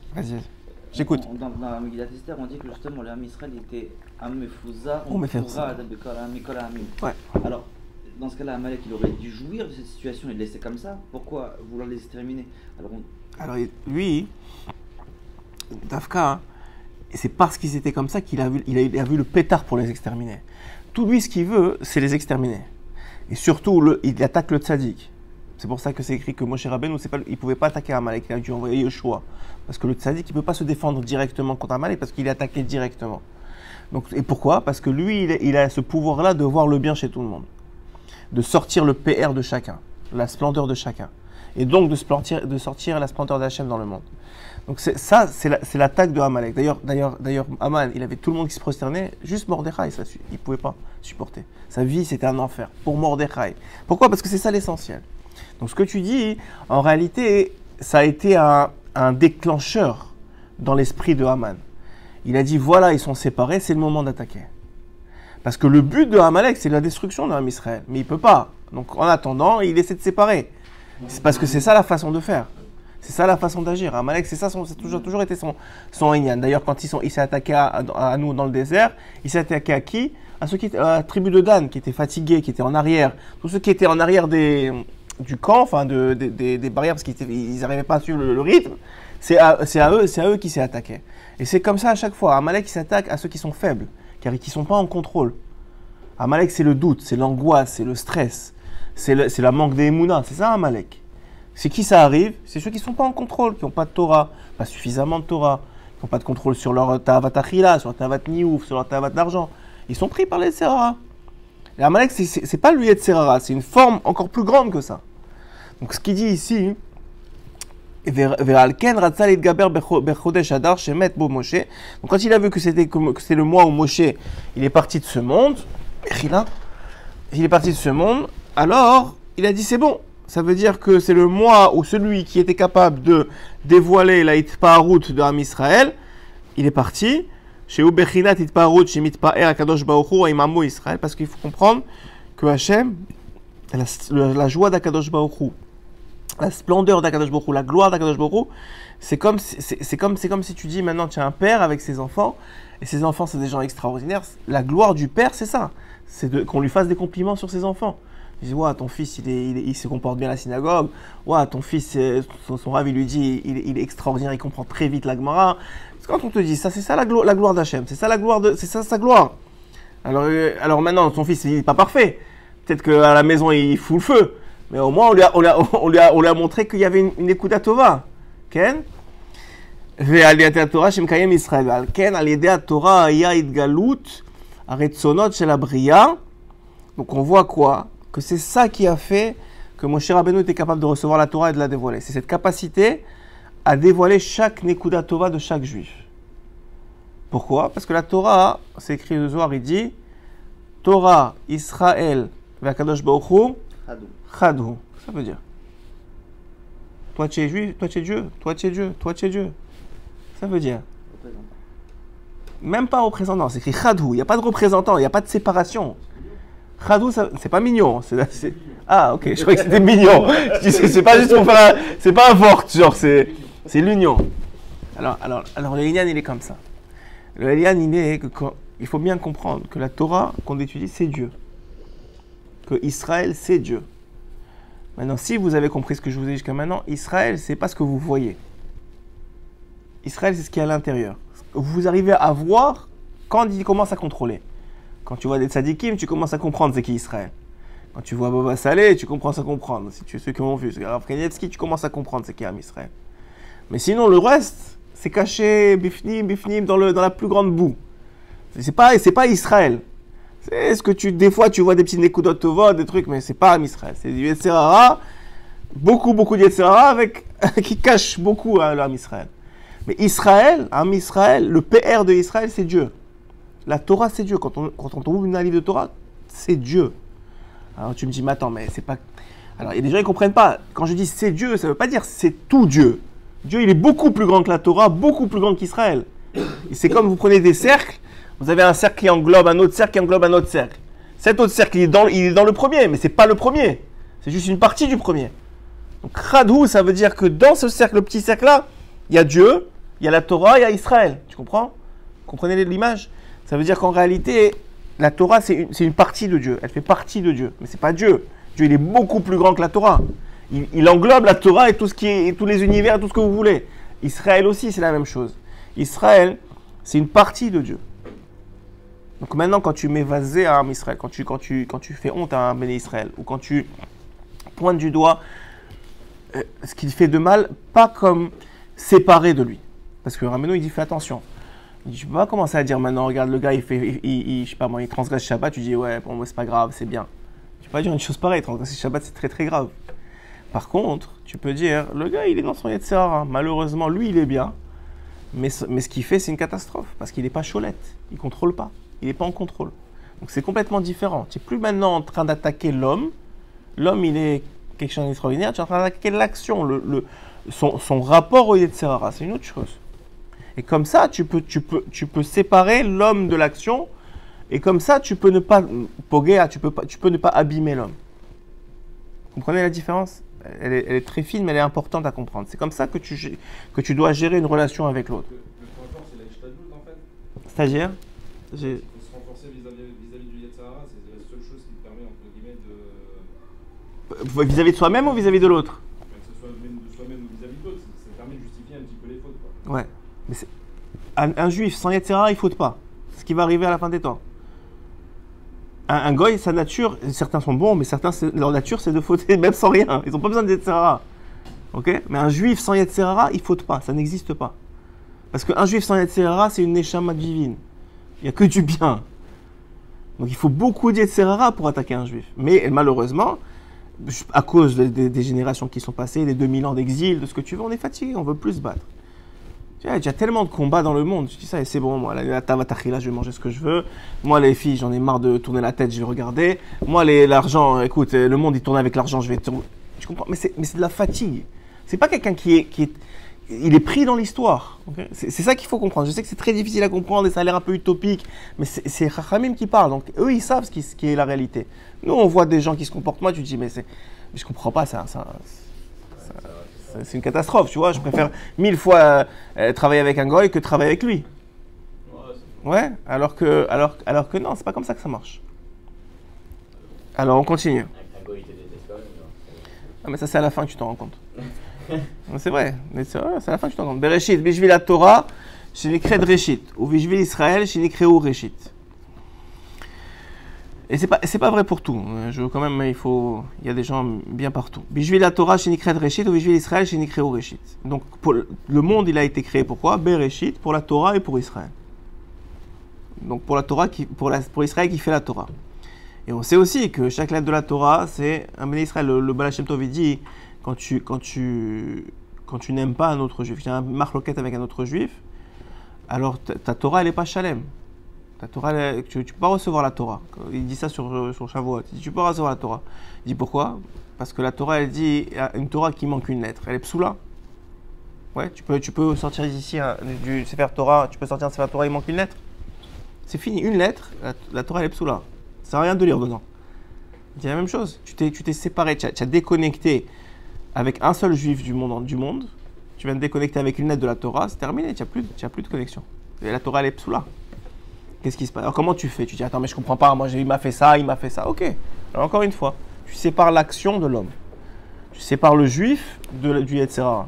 J'écoute. Dans la Megillat Esther, on dit que justement, le Ham Israël était Amefouza, Ouais. Alors, dans ce cas-là, Amalek, il aurait dû jouir de cette situation et le laisser comme ça. Pourquoi vouloir les exterminer ? Alors, lui, Dafka, c'est parce qu'ils étaient comme ça qu'il a vu le pétard pour les exterminer. Tout lui, ce qu'il veut, c'est les exterminer. Et surtout, il attaque le tzaddik. C'est pour ça que c'est écrit que Moshe Rabbeinu, il ne pouvait pas attaquer Amalek, il a dû envoyer Yoshua. Parce que le tzaddik, il ne peut pas se défendre directement contre Amalek parce qu'il est attaqué directement. Donc, et pourquoi ? Parce que lui, il a ce pouvoir-là de voir le bien chez tout le monde. De sortir le PR de chacun, la splendeur de chacun. Et donc de sortir la splendeur d'Hachem dans le monde. Donc c'est l'attaque de Amalek. D'ailleurs, Aman, il avait tout le monde qui se prosternait, juste Mordechai, il ne pouvait pas supporter. Sa vie, c'était un enfer pour Mordechai. Pourquoi ? Parce que c'est ça l'essentiel. Donc ce que tu dis, en réalité, ça a été un déclencheur dans l'esprit de Haman. Il a dit, voilà, ils sont séparés, c'est le moment d'attaquer. Parce que le but de Amalek, c'est la destruction d'un Israël. Mais il ne peut pas. Donc en attendant, il essaie de séparer. C'est parce que c'est ça la façon de faire. C'est ça la façon d'agir. Amalek, c'est ça, c'est toujours été son Inyan. D'ailleurs, quand il s'est attaqué à nous dans le désert, il s'est attaqué à qui? À la tribu de Dan, qui étaient fatigués, qui étaient en arrière. Tous ceux qui étaient en arrière du camp, enfin des barrières, parce qu'ils n'arrivaient pas à suivre le rythme. C'est à eux qui s'est attaqué. Et c'est comme ça à chaque fois. Amalek s'attaque à ceux qui sont faibles, car qui ne sont pas en contrôle. Amalek, c'est le doute, c'est l'angoisse, c'est le stress, c'est la manque d'émouna. C'est ça, Amalek. C'est qui ça arrive? C'est ceux qui ne sont pas en contrôle, qui n'ont pas de Torah, pas suffisamment de Torah, qui n'ont pas de contrôle sur leur tavat achila, sur leur tavat niouf, sur leur tavat d'argent. Ils sont pris par les Serara. Et Amalek, c'est pas lui être Serara, c'est une forme encore plus grande que ça. Donc ce qu'il dit ici, donc quand il a vu que c'était le mois où Moshe il est parti de ce monde, alors il a dit c'est bon. Ça veut dire que c'est le mois où celui qui était capable de dévoiler la Hitpaharut de Am Israël, il est parti. Chez Ubechinat Hitpaharut, chez Mitpaer Akadosh Baruch Hu, Imamo Israël, parce qu'il faut comprendre que Hachem, la joie d'Akadosh Baruch Hu, la splendeur d'Akadosh Baruch Hu, la gloire d'Akadosh Baruch Hu, c'est comme si tu dis maintenant tu as un père avec ses enfants, et ses enfants c'est des gens extraordinaires. La gloire du père, c'est ça, qu'on lui fasse des compliments sur ses enfants. Il dit, ouais, ton fils, il se comporte bien à la synagogue. Ouais, ton fils, son rave, il lui dit, il est extraordinaire, il comprend très vite la Gemara. Quand on te dit ça, c'est ça la gloire d'Hachem. C'est ça la gloire c'est ça sa gloire. Alors maintenant, ton fils, il n'est pas parfait. Peut-être qu'à la maison, il fout le feu. Mais au moins, on lui a montré qu'il y avait une écoute Tova. Ken? Ve'aliyat Torah shemkayem Israël. Ken aliyat Torah aya idgalut aretzonot shel abriya. Donc on voit quoi? Que c'est ça qui a fait que Moshe Rabbeinu était capable de recevoir la Torah et de la dévoiler. C'est cette capacité à dévoiler chaque Nekuda Tova de chaque juif. Pourquoi? Parce que la Torah, c'est écrit le Zohar, il dit Torah, Israël, Vakadosh Baruch Hu, Chadhu. Ça veut dire toi tu es juif, toi tu es Dieu, toi tu es Dieu, toi tu es Dieu. Ça veut dire même pas représentant, c'est écrit Chadhu. Il n'y a pas de représentant, il n'y a pas de séparation. Chadou, c'est pas mignon. Ah, ok, je croyais que c'était mignon. C'est pas juste pour faire c'est pas un fort, genre, c'est l'union. Alors le Elian, il est comme ça. Le Elian, il faut bien comprendre que la Torah qu'on étudie, c'est Dieu. Que Israël, c'est Dieu. Maintenant, si vous avez compris ce que je vous ai dit jusqu'à maintenant, Israël, c'est pas ce que vous voyez. Israël, c'est ce qui est à l'intérieur. Vous arrivez à voir quand il commence à contrôler. Quand tu vois des tzadikim, tu commences à comprendre c'est qui Israël. Quand tu vois Baba Saleh, tu commences à comprendre. Si tu es ceux qui ont vu, Rav Kanievski, tu commences à comprendre c'est qui Am Israël. Mais sinon, le reste, c'est caché, bifnim, dans la plus grande boue. C'est pas Israël. C'est ce que des fois, tu vois des petits nekudot tovot, des trucs, mais c'est pas Am Israël. C'est du Yetzer Hara, beaucoup de Yetzer Hara qui cache beaucoup l'Am Israël. Mais Israël, Am Israël, le PR de Israël, c'est Dieu. La Torah, c'est Dieu. Quand on trouve un livre de Torah, c'est Dieu. Alors tu me dis, mais attends, mais c'est pas... Alors il y a des gens qui ne comprennent pas. Quand je dis c'est Dieu, ça ne veut pas dire c'est tout Dieu. Dieu, il est beaucoup plus grand que la Torah, beaucoup plus grand qu'Israël. Et c'est comme vous prenez des cercles, vous avez un cercle qui englobe un autre cercle qui englobe un autre cercle. Cet autre cercle, il est dans le premier, mais ce n'est pas le premier. C'est juste une partie du premier. Donc Chadhu, ça veut dire que dans ce cercle, le petit cercle-là, il y a Dieu, il y a la Torah, il y a Israël. Tu comprends? Vous comprenez l'image? Ça veut dire qu'en réalité, la Torah, c'est une partie de Dieu. Elle fait partie de Dieu. Mais ce n'est pas Dieu. Dieu, il est beaucoup plus grand que la Torah. Il englobe la Torah et tous les univers, tout ce que vous voulez. Israël aussi, c'est la même chose. Israël, c'est une partie de Dieu. Donc maintenant, quand tu mets vasé à un Israël, quand tu fais honte à un béné Israël, ou quand tu pointes du doigt ce qu'il fait de mal, pas comme séparé de lui. Parce que Rabbeinu, il dit, fais attention. Tu peux pas commencer à dire maintenant, regarde, le gars, je sais pas moi, il transgresse Shabbat, tu dis, ouais, pour moi, c'est pas grave, c'est bien. Tu peux pas dire une chose pareille, transgresser Shabbat, c'est très très grave. Par contre, tu peux dire, le gars, il est dans son Yetzer Hara. Malheureusement, lui, il est bien, mais ce qu'il fait, c'est une catastrophe, parce qu'il n'est pas cholette, il contrôle pas, il n'est pas en contrôle. Donc c'est complètement différent. Tu n'es plus maintenant en train d'attaquer l'homme. L'homme, il est quelque chose d'extraordinaire, tu es en train d'attaquer l'action, son rapport au Yetzer Hara, c'est une autre chose. Et comme ça, tu peux séparer l'homme de l'action, et comme ça, tu peux ne pas pogéa, tu peux ne pas abîmer l'homme. Vous comprenez la différence? Elle est très fine, mais elle est importante à comprendre. C'est comme ça que tu dois gérer une relation avec l'autre. Le point fort, c'est l'Aïchtadlout en fait. C'est-à-dire Il faut se renforcer vis-à-vis du Yetzer Hara, c'est la seule chose qui te permet, entre guillemets, de. Vis-à-vis de soi-même ou vis-à-vis de l'autre? Que ce soit même de soi-même ou vis-à-vis de l'autre, ça permet de justifier un petit peu les fautes, quoi. Ouais. Mais un juif sans Yetzer Hara, il ne faute pas. C'est ce qui va arriver à la fin des temps. Un goy, sa nature, certains sont bons, mais certains, leur nature, c'est de fauter même sans rien. Ils n'ont pas besoin de Yetzer Hara. Okay, mais un juif sans Yetzer Hara, il ne faute pas. Ça n'existe pas. Parce qu'un juif sans Yetzer Hara, c'est une neshama divine. Il n'y a que du bien. Donc il faut beaucoup de Yetzer Hara pour attaquer un juif. Mais malheureusement, à cause des générations qui sont passées, des 2000 ans d'exil, de ce que tu veux, on est fatigué, on veut plus se battre. Tu vois, il y a tellement de combats dans le monde. Je dis ça et c'est bon, moi, la tavatachila, je vais manger ce que je veux. Moi, les filles, j'en ai marre de tourner la tête, je vais regarder. Moi, l'argent, écoute, le monde, il tourne avec l'argent, je vais tourner. Tu comprends? Mais c'est de la fatigue. C'est pas quelqu'un il est pris dans l'histoire. Okay, c'est ça qu'il faut comprendre. Je sais que c'est très difficile à comprendre et ça a l'air un peu utopique, mais c'est Chachamim qui parle. Donc eux, ils savent ce qui est la réalité. Nous, on voit des gens qui se comportent mal, tu te dis, mais je comprends pas ça. C'est une catastrophe, tu vois. Je préfère 1000 fois travailler avec un goy que travailler avec lui. Ouais, alors que non, c'est pas comme ça que ça marche. Alors on continue. Un goy te déteste quand même, non? Ah, mais ça, c'est à la fin que tu t'en rends compte. C'est vrai, c'est à la fin que tu t'en rends compte. Bereshit, Bishvil la Torah, Shenikred Reshit, ou Bishvil Israël, Shenikreu Reshit. Et c'est pas vrai pour tout. Quand même, il y a des gens bien partout. Bishvil la Torah, Shenikred Reshit, ou Bishvil Israël, Shenikreu Reshit. Donc, le monde, il a été créé pourquoi? Bereshit, pour la Torah et pour Israël. Donc, pour la Torah, pour Israël qui fait la Torah. Et on sait aussi que chaque lettre de la Torah, c'est un béni Israël. Le Baal Shem Tov, il dit, quand tu n'aimes pas un autre juif, tu as un marloquette avec un autre juif, alors ta Torah, elle n'est pas shalem. Ta Torah, tu ne peux pas recevoir la Torah. Il dit ça sur Shavuot. Il dit, tu peux pas recevoir la Torah. Il dit pourquoi? Parce que la Torah, elle dit, une Torah qui manque une lettre. Elle est psoula. Ouais, tu peux sortir ici du Sefer Torah, tu peux sortir un Sefer Torah, il manque une lettre. C'est fini, une lettre, la Torah, elle est psoula. Ça sert à rien de lire dedans. Il dit la même chose. Tu t'es séparé, tu as déconnecté avec un seul juif du monde. Tu viens de déconnecter avec une lettre de la Torah, c'est terminé, tu n'as plus de connexion. Et la Torah, elle est psoula. Qu'est-ce qui se passe? Alors comment tu fais? Tu dis, attends, mais je comprends pas, moi il m'a fait ça. Ok. Alors encore une fois, tu sépares l'action de l'homme. Tu sépares le juif du Yetzer Hara.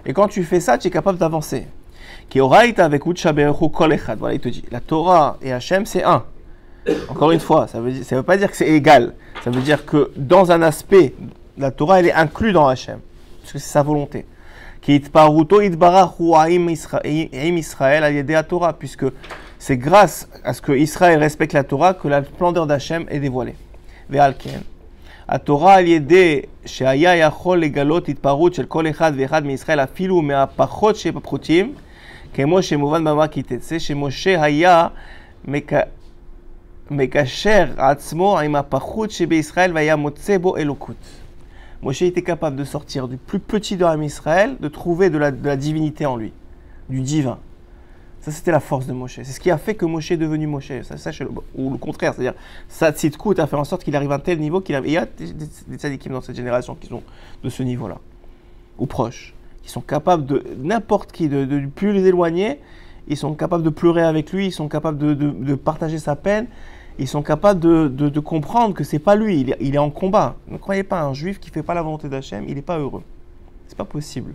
Et quand tu fais ça, tu es capable d'avancer. Qui aura été avec Utshabechu Kol Echad. Voilà, il te dit, la Torah et Hachem, c'est un. Encore une fois, ça veut pas dire que c'est égal. Ça veut dire que dans un aspect, la Torah, elle est inclue dans Hachem. Parce que c'est sa volonté. Puisque c'est grâce à ce que Israël respecte la Torah que la splendeur d'Hachem est dévoilée. Ve'alken. התורה על ידי שהיה יכול לגלות התפרעות של כל אחד ואחד מישראל אפילו מהפחות שבפחותים, כמו שמובן במה כי תצא שמשה היה מקשר עצמו עם הפחות שבישראל והיה מוצא בו אלוקות. Moshe était capable de sortir du plus petit de l'âme Israël, de trouver de la divinité en lui, du divin. Ça, c'était la force de Moshe. C'est ce qui a fait que Moshe est devenu Moshe. Ou le contraire, c'est-à-dire, sa tzidkout a fait en sorte qu'il arrive à un tel niveau qu'il il y a des tzadikim dans cette génération qui sont de ce niveau-là, ou proches, qui sont capables de n'importe qui, de plus les éloigner, ils sont capables de pleurer avec lui, ils sont capables de partager sa peine, ils sont capables de comprendre que c'est pas lui, il est en combat. Ne croyez pas, un juif qui ne fait pas la volonté d'Hachem, il n'est pas heureux. C'est pas possible.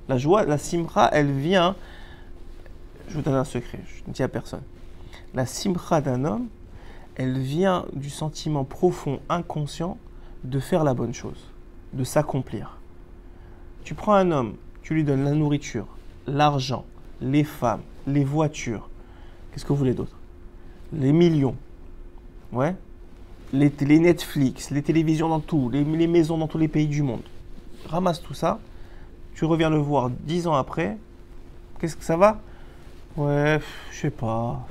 La joie, la simcha, elle vient. Je vous donne un secret, je ne dis à personne. La simcha d'un homme, elle vient du sentiment profond, inconscient, de faire la bonne chose, de s'accomplir. Tu prends un homme, tu lui donnes la nourriture, l'argent, les femmes, les voitures. Qu'est-ce que vous voulez d'autre? Les millions. Ouais. Les Netflix, les télévisions dans tout, les maisons dans tous les pays du monde. Ramasse tout ça, tu reviens le voir 10 ans après. Qu'est-ce que ça va? Ouais, je sais pas.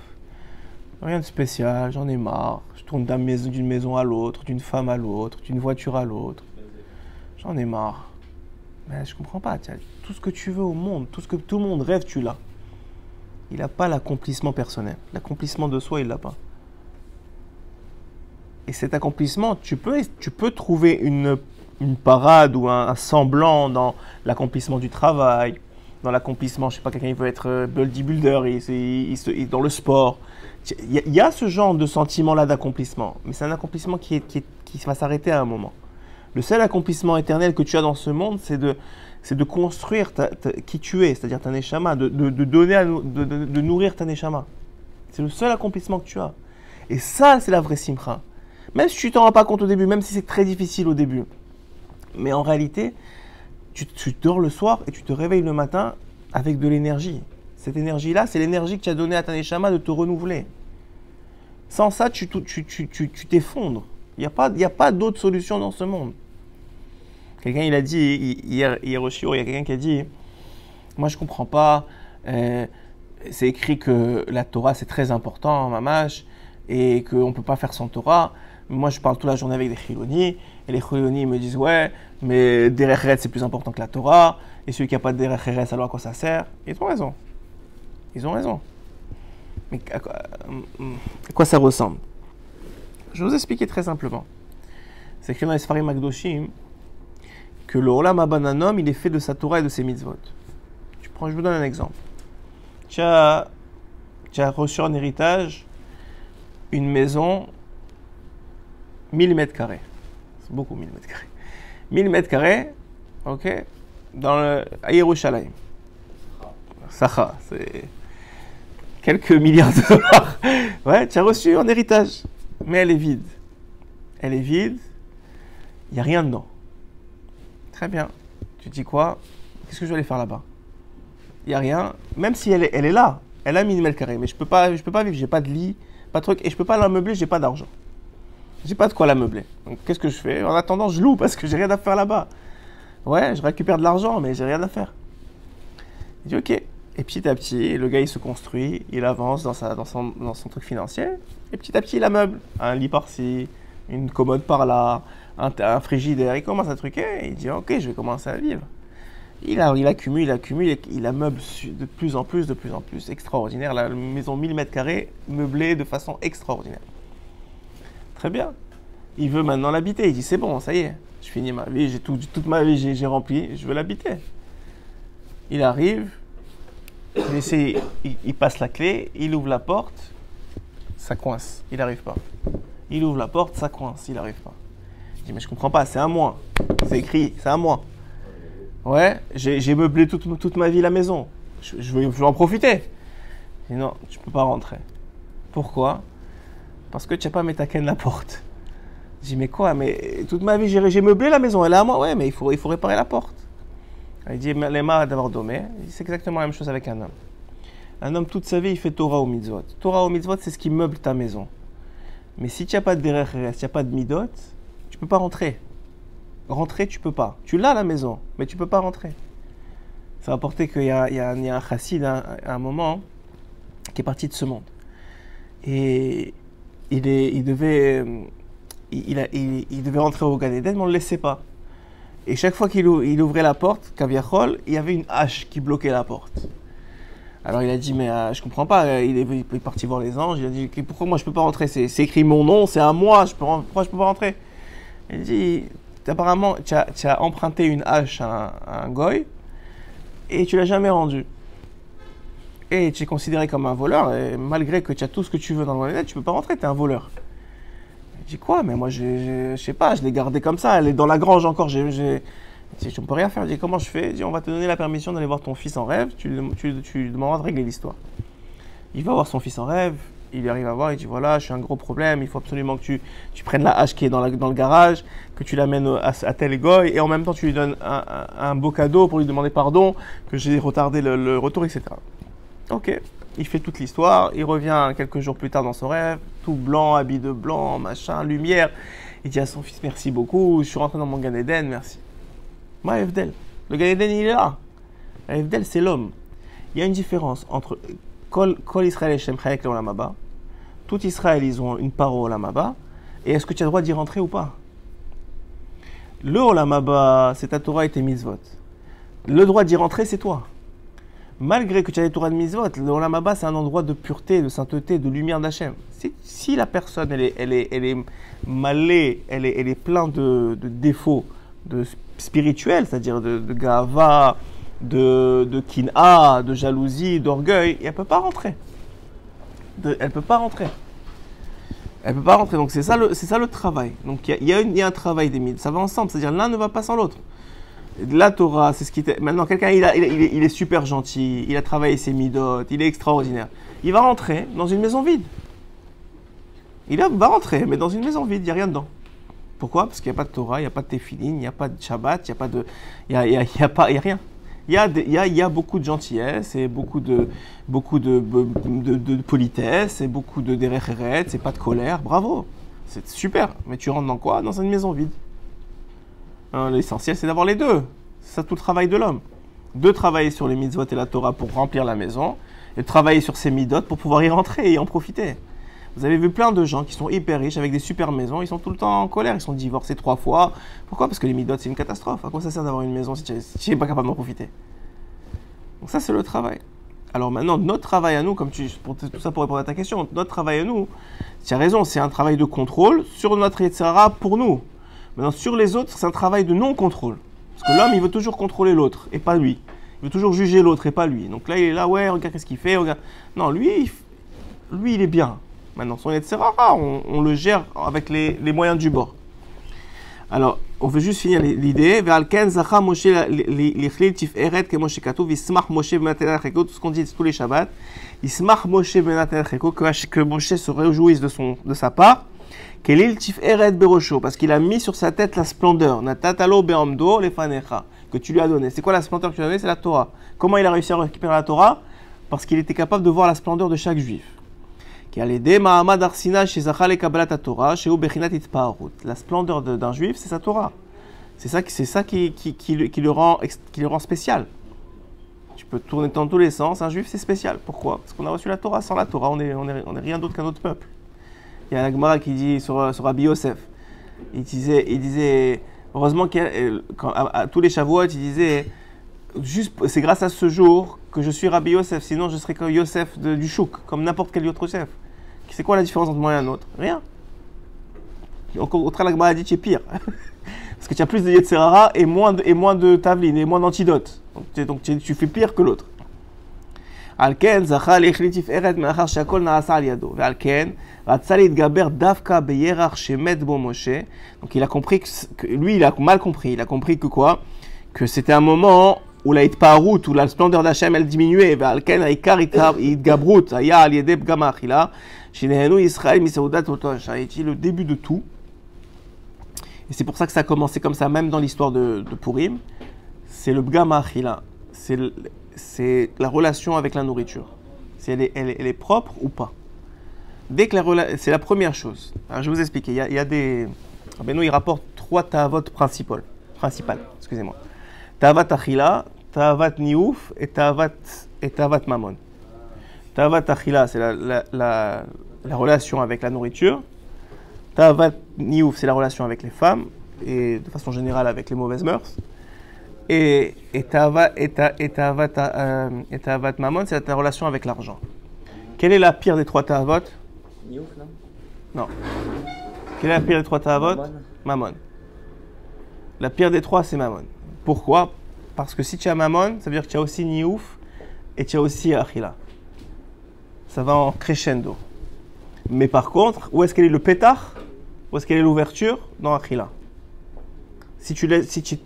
Rien de spécial, j'en ai marre. Je tourne d'une maison à l'autre, d'une femme à l'autre, d'une voiture à l'autre. J'en ai marre. Mais je comprends pas. Tout ce que tu veux au monde, tout ce que tout le monde rêve, tu l'as. Il n'a pas l'accomplissement personnel. L'accomplissement de soi, il l'a pas. Et cet accomplissement, tu peux trouver une parade ou un semblant dans l'accomplissement du travail, dans l'accomplissement, je sais pas, quelqu'un il veut être bodybuilder, dans le sport. Il y a ce genre de sentiment-là d'accomplissement, mais c'est un accomplissement qui va s'arrêter à un moment. Le seul accomplissement éternel que tu as dans ce monde, c'est de construire qui tu es, c'est-à-dire ta neshama, de nourrir ta neshama. C'est le seul accomplissement que tu as. Et ça, c'est la vraie simcha. Même si tu t'en rends pas compte au début, même si c'est très difficile au début. Mais en réalité, tu dors le soir et tu te réveilles le matin avec de l'énergie. Cette énergie-là, c'est l'énergie que tu as donnée à ta neshama de te renouveler. Sans ça, tu t'effondres. Il n'y a pas d'autre solution dans ce monde. Quelqu'un, il a dit, hier au shiur, il y a quelqu'un qui a dit, moi je ne comprends pas, c'est écrit que la Torah c'est très important, mamash, et qu'on ne peut pas faire sans Torah. Moi je parle toute la journée avec des chiloni, et les chiloni me disent, ouais, mais derech eretz c'est plus important que la Torah, et celui qui n'a pas de derech eretz, alors à quoi ça sert? Ils ont raison. Ils ont raison. Mais à quoi ça ressemble? Je vais vous expliquer très simplement. C'est écrit dans les Sfarim Akdoshim que le Olam Haba d'un homme, il est fait de sa Torah et de ses mitzvot. Je vous donne un exemple. Tu as reçu en héritage une maison 1000 mètres carrés. C'est beaucoup 1000 mètres carrés. 1000 mètres carrés, ok, à Yerushalayim. Sacha, c'est quelques milliards de dollars. Ouais, tu as reçu en héritage. Mais elle est vide. Elle est vide. Il n'y a rien dedans. Très bien. Tu dis quoi? Qu'est-ce que je vais aller faire là-bas? Il n'y a rien. Même si elle est là. Elle a 1000 mètres carrés. Mais je peux pas vivre. J'ai pas de lit, pas de truc. Et je peux pas la meubler. J'ai pas d'argent. J'ai pas de quoi la meubler. Donc qu'est-ce que je fais? En attendant, je loue parce que j'ai rien à faire là-bas. Ouais, je récupère de l'argent, mais j'ai rien à faire. Il dit ok. Et petit à petit, le gars il se construit, il avance dans son truc financier, et petit à petit il ameuble. Un lit par-ci, une commode par-là, un frigidaire, il commence à truquer, et il dit ok, je vais commencer à vivre. Il accumule, il ameuble de plus en plus, extraordinaire. La maison 1000 mètres carrés, meublée de façon extraordinaire. Très bien. Il veut maintenant l'habiter, il dit c'est bon, ça y est, je finis ma vie, toute ma vie j'ai rempli, je veux l'habiter. Il arrive. Il passe la clé, il ouvre la porte, ça coince, il n'arrive pas. Il ouvre la porte, ça coince, il n'arrive pas. Je dis mais je comprends pas, c'est à moi. C'est écrit, c'est à moi. Ouais, j'ai meublé toute ma vie la maison. Je veux en profiter. Je dis non, tu peux pas rentrer. Pourquoi? Parce que tu n'as pas métaken la porte. Je dis mais quoi? Mais toute ma vie j'ai meublé la maison, elle est à moi. Ouais, mais il faut réparer la porte. Il dit, Lema d'avoir domé. C'est exactement la même chose avec un homme. Un homme, toute sa vie, il fait Torah ou mitzvot. Torah ou mitzvot, c'est ce qui meuble ta maison. Mais si tu n'as pas de derech eretz, si tu n'as pas de midot, tu ne peux pas rentrer. Rentrer, tu ne peux pas. Tu l'as la maison, mais tu ne peux pas rentrer. Ça va rapporter qu'il y a un chassid à un moment qui est parti de ce monde. Et il devait rentrer au Gan Eden, mais on ne le laissait pas. Et chaque fois qu'il ouvrait la porte, Kaviachol, il y avait une hache qui bloquait la porte. Alors il a dit, mais je comprends pas, il est parti voir les anges, il a dit, pourquoi moi je peux pas rentrer? C'est écrit mon nom, c'est à moi, pourquoi je peux pas rentrer? Il dit, apparemment, tu as emprunté une hache à un goy, et tu l'as jamais rendue. Et tu es considéré comme un voleur, et malgré que tu as tout ce que tu veux dans le net, tu peux pas rentrer, tu es un voleur. Je dis quoi? Mais moi, je sais pas, je l'ai gardée comme ça, elle est dans la grange encore. Je ne peux rien faire. Je dis comment je fais? Je dis on va te donner la permission d'aller voir ton fils en rêve, tu demanderas de régler l'histoire. Il va voir son fils en rêve, il arrive à voir, il dit voilà, je suis un gros problème, il faut absolument que tu prennes la hache qui est dans le garage, que tu l'amènes à tel goy, et en même temps tu lui donnes un beau cadeau pour lui demander pardon, que j'ai retardé le retour, etc. Ok. Il fait toute l'histoire, il revient quelques jours plus tard dans son rêve, tout blanc, habillé de blanc, machin, lumière. Il dit à son fils, merci beaucoup, je suis rentré dans mon Gan Eden, merci. Ma Evdel, le Gan Eden, il est là. Evdel, c'est l'homme. Il y a une différence entre Kol Israël et Shem Chayek le Olam Haba. Tout Israël, ils ont une part au Olam Haba. Et est-ce que tu as le droit d'y rentrer ou pas? Le Olam Haba, c'est ta Torah et tes mitzvot. Le droit d'y rentrer, c'est toi. Malgré que tu as les Torah de mitzvot, le Olam Haba, c'est un endroit de pureté, de sainteté, de lumière d'Hachem. Si la personne, elle est malée, elle est pleine de défauts spirituels, c'est-à-dire de gava, de kin'a, de jalousie, d'orgueil, et elle ne peut pas rentrer. Elle ne peut pas rentrer. Elle ne peut pas rentrer. Donc c'est ça le travail. Donc il y a un travail des mitzvot. Ça va ensemble, c'est-à-dire l'un ne va pas sans l'autre. La Torah, c'est ce qui t'est... Maintenant, quelqu'un, il est super gentil, il a travaillé ses midot, il est extraordinaire. Il va rentrer dans une maison vide. Va rentrer, mais dans une maison vide, il n'y a rien dedans. Pourquoi? Parce qu'il n'y a pas de Torah, il n'y a pas de Tefillin, il n'y a pas de Shabbat, il n'y a pas de... Il n'y a rien. Il y a beaucoup de gentillesse, et beaucoup de politesse, et beaucoup de derecheret, c'est pas de colère, bravo. C'est super. Mais tu rentres dans quoi? Dans une maison vide. L'essentiel, c'est d'avoir les deux. C'est ça tout le travail de l'homme. De travailler sur les mitzvot et la Torah pour remplir la maison, et de travailler sur ses midot pour pouvoir y rentrer et en profiter. Vous avez vu plein de gens qui sont hyper riches, avec des super maisons, ils sont tout le temps en colère, ils sont divorcés 3 fois. Pourquoi? Parce que les midot, c'est une catastrophe. À quoi ça sert d'avoir une maison si tu n'es pas capable d'en profiter? Donc ça, c'est le travail. Alors maintenant, notre travail à nous, tout ça pour répondre à ta question, notre travail à nous, tu as raison, c'est un travail de contrôle sur notre Yetzirah pour nous. Maintenant, sur les autres, c'est un travail de non-contrôle. Parce que l'homme, il veut toujours contrôler l'autre, et pas lui. Il veut toujours juger l'autre, et pas lui. Donc là, il est là, ouais, regarde qu'est-ce qu'il fait, regarde. Non, lui, il est bien. Maintenant, son Yetzirah, on le gère avec les moyens du bord. Alors, on veut juste finir l'idée. Tout ce qu'on dit tous les Shabbats. Que Moshe se réjouisse de sa part. Parce qu'il a mis sur sa tête la splendeur. Que tu lui as donné. C'est quoi la splendeur que tu lui as donné? C'est la Torah. Comment il a réussi à récupérer la Torah? Parce qu'il était capable de voir la splendeur de chaque juif. La splendeur d'un juif, c'est sa Torah. C'est ça qui le rend spécial. Tu peux tourner dans tous les sens. Un juif, c'est spécial. Pourquoi? Parce qu'on a reçu la Torah. Sans la Torah, on est rien d'autre qu'un autre peuple. Il y a la Gemara qui dit sur Rabbi Yosef. Il disait heureusement à tous les Shavuot, il disait c'est grâce à ce jour que je suis Rabbi Yosef. Sinon, je serais comme Yosef du Chouk, comme n'importe quel autre chef. C'est quoi la différence entre moi et un autre? Rien. Au contraire, la Gemara dit tu es pire. Parce que tu as plus de Yetzirah et moins de Tavlin et moins d'antidotes. Donc tu fais pire que l'autre. Alken, Zachal, Echlitif, Eret, Meachar, Shakol, Naasa, Aliado. Alken, Ratzali, Gaber, Davka, Beyerach, Shemet, Bo Moshe. Donc il a compris que lui, il a mal compris. Il a compris que quoi? Que c'était un moment où la Hitparout, où la splendeur d'Hachem, elle diminuait. Alken, Aikar, Itgabrut, Aya, Aliedeb, Gamachila. Shinehenu, Israël, Miseudat, Otosh. A été le début de tout. Et c'est pour ça que ça a commencé comme ça, même dans l'histoire de Purim. C'est le Gamachila. C'est la relation avec la nourriture. Si elle est propre ou pas. C'est la première chose. Alors, je vais vous expliquer. Il y a des... Rabbeinu, il rapporte 3 ta'avot principales. Excusez-moi. Ta'avat achila, ta'avat niouf et ta'avat mamon. Ta'avat achila, c'est la relation avec la nourriture. Ta'avat niouf, c'est la relation avec les femmes. Et de façon générale avec les mauvaises mœurs. Et ta'avat mamon, c'est ta relation avec l'argent. Quelle est la pire des 3 ta'avot? Niouf, non. Quelle est la pire des 3 ta'avot? Mamon. La pire des 3, c'est mamon. Pourquoi? Parce que si tu as mamon, ça veut dire que tu as aussi niouf et tu as aussi achila. Ça va en crescendo. Mais par contre, où est-ce qu'elle est le pétard? Où est-ce qu'elle est l'ouverture? Dans achila. Si tu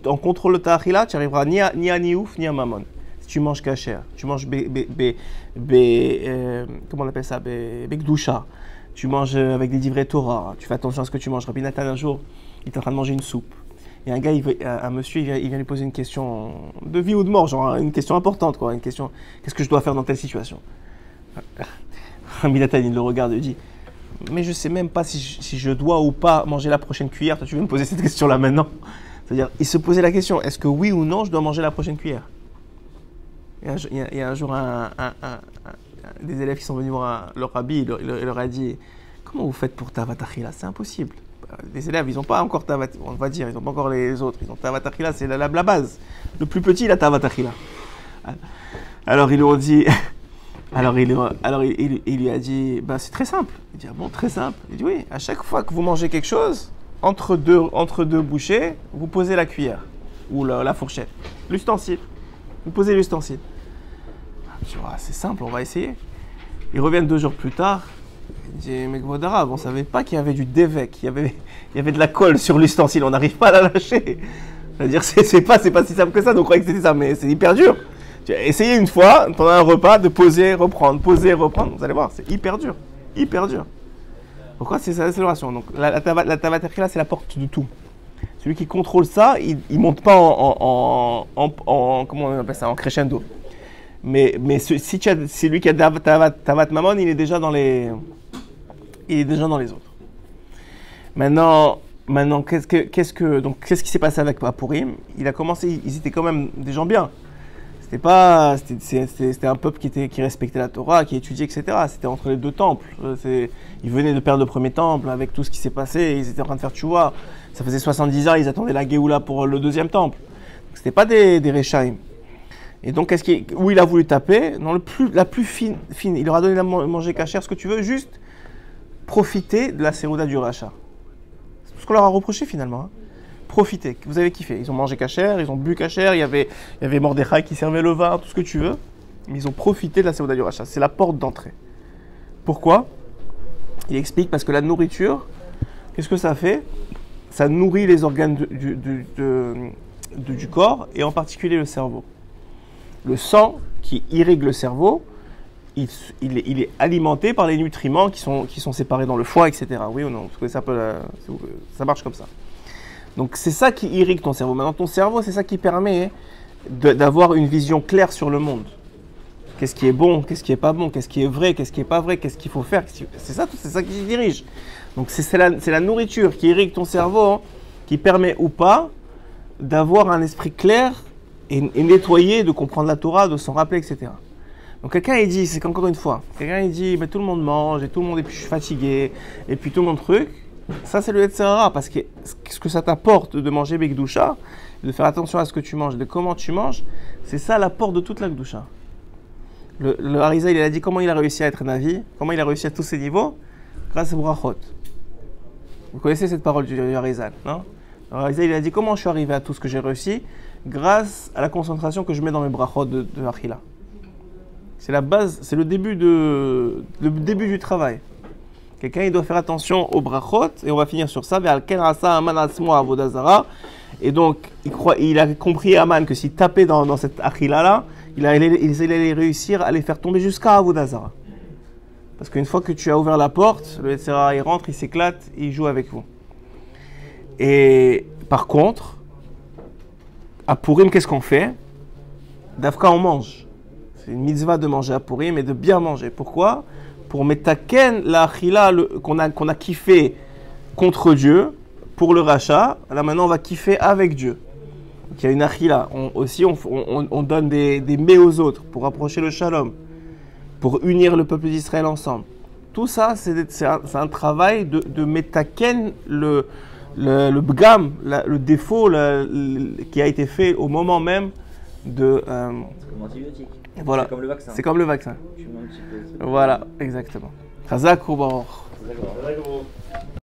en contrôle ta achila, tu n'arriveras ni à niouf ni à mamon. Si tu manges kasher, tu manges comment on appelle ça, bekdusha, tu manges avec des divrei Torah, tu fais attention à ce que tu manges. Rabbi Nathan, un jour, il est en train de manger une soupe. Et un gars, un monsieur, il vient lui poser une question de vie ou de mort, genre une question importante, quoi. Une question, qu'est-ce que je dois faire dans telle situation? Rabbi Nathan, il le regarde et dit, mais je ne sais même pas si je dois ou pas manger la prochaine cuillère. Toi, tu veux me poser cette question-là maintenant? C'est-à-dire, il se posait la question, est-ce que oui ou non, je dois manger la prochaine cuillère? Il y a un jour des élèves qui sont venus voir leur rabbi, il leur a dit, comment vous faites pour Tavat Achila? C'est impossible. Les élèves, ils n'ont pas encore Tavat, on va dire, ils n'ont pas encore les autres. Ils ont Tavat Achila, c'est la base. Le plus petit, il a Tavat Achila. Alors ils lui ont dit, il lui a dit, bah, c'est très simple. Il dit, ah bon, très simple. Il dit, oui, à chaque fois que vous mangez quelque chose, entre deux bouchées, vous posez la cuillère ou la fourchette, l'ustensile. Vous posez l'ustensile. Tu vois, c'est simple, on va essayer. Ils reviennent 2 jours plus tard. Il dit, mais Gvodara, on ne savait pas qu'il y avait du dévec, il y avait de la colle sur l'ustensile, on n'arrive pas à la lâcher. C'est-à-dire, c'est pas si simple que ça, donc on croyait que c'était ça, mais c'est hyper dur. Tu as essayé une fois, pendant un repas, de poser, reprendre, vous allez voir, c'est hyper dur. Hyper dur. Pourquoi c'est ça, la célébration. Donc la Tavat Achila, c'est la porte de tout. Celui qui contrôle ça, il ne monte pas comment on appelle ça, en crescendo. Mais si c'est lui qui a Tavat Mammon, il est déjà dans les autres. Maintenant, qu'est-ce qui s'est passé avec Purim? Il a commencé, ils étaient quand même des gens bien. C'était un peuple qui respectait la Torah, qui étudiait, etc. C'était entre les 2 temples. Ils venaient de perdre le premier temple avec tout ce qui s'est passé. Ils étaient en train de faire tchouva. Ça faisait 70 ans, ils attendaient la Géoula pour le 2e temple. Donc, c'était pas des Réchaïm. Et donc, où il a voulu taper? Dans la plus fine. Il leur a donné à manger cachère, ce que tu veux, juste profiter de la Sérouda du Racha. C'est ce qu'on leur a reproché finalement. Hein. Profitez, vous avez kiffé. Ils ont mangé cachère, ils ont bu cachère, il y avait Mordechai qui servait le vin, tout ce que tu veux. Mais ils ont profité de la Séouda du Racha. C'est la porte d'entrée. Pourquoi? Il explique parce que la nourriture, qu'est-ce que ça fait? Ça nourrit les organes du corps et en particulier le cerveau. Le sang qui irrigue le cerveau, il est alimenté par les nutriments qui sont séparés dans le foie, etc. Oui ou non? Ça marche comme ça. Donc c'est ça qui irrigue ton cerveau. Maintenant ton cerveau, c'est ça qui permet d'avoir une vision claire sur le monde. Qu'est-ce qui est bon, qu'est-ce qui est pas bon, qu'est-ce qui est vrai, qu'est-ce qui est pas vrai, qu'est-ce qu'il faut faire. C'est ça qui dirige. Donc c'est la nourriture qui irrigue ton cerveau, hein, qui permet ou pas d'avoir un esprit clair et nettoyé, de comprendre la Torah, de s'en rappeler, etc. Donc quelqu'un il dit, c'est qu'encore une fois, quelqu'un il dit, mais tout le monde mange, et tout le monde, et puis je suis fatigué, et puis tout le monde truc. Ça, c'est le Yetzer Hara, parce que ce que ça t'apporte de manger Bekdusha, de faire attention à ce que tu manges, de comment tu manges, c'est ça l'apport de toute la Gdusha. Le Harizal, il a dit comment il a réussi à être Navi, comment il a réussi à tous ces niveaux, grâce à Brachot. Vous connaissez cette parole du Harizal, non? Le Harizal, il a dit comment je suis arrivé à tout ce que j'ai réussi, grâce à la concentration que je mets dans mes Brachot de Achila. C'est la base, c'est le début du travail. Quelqu'un, il doit faire attention aux brachot, et on va finir sur ça. Et donc, il a compris, Aman, que s'il tapait dans cette achila-là, il allait réussir à les faire tomber jusqu'à Avodazara. Parce qu'une fois que tu as ouvert la porte, le Yetzer Hara, il rentre, il s'éclate, il joue avec vous. Et par contre, à Purim, qu'est-ce qu'on fait? D'Afka, on mange. C'est une mitzvah de manger à Purim et de bien manger. Pourquoi? Pour metaken la achila qu'on a kiffé contre Dieu, pour le rachat, là maintenant on va kiffer avec Dieu. Donc il y a une achila. On donne des mets aux autres pour rapprocher le shalom, pour unir le peuple d'Israël ensemble. Tout ça, c'est un travail de metaken le bgam, le défaut qui a été fait au moment même de... C'est comme l'antibiotique. Voilà. C'est comme le vaccin. C'est comme le vaccin. Tu mets un petit peu. Voilà, exactement. Chazak ou Baruch. D'accord.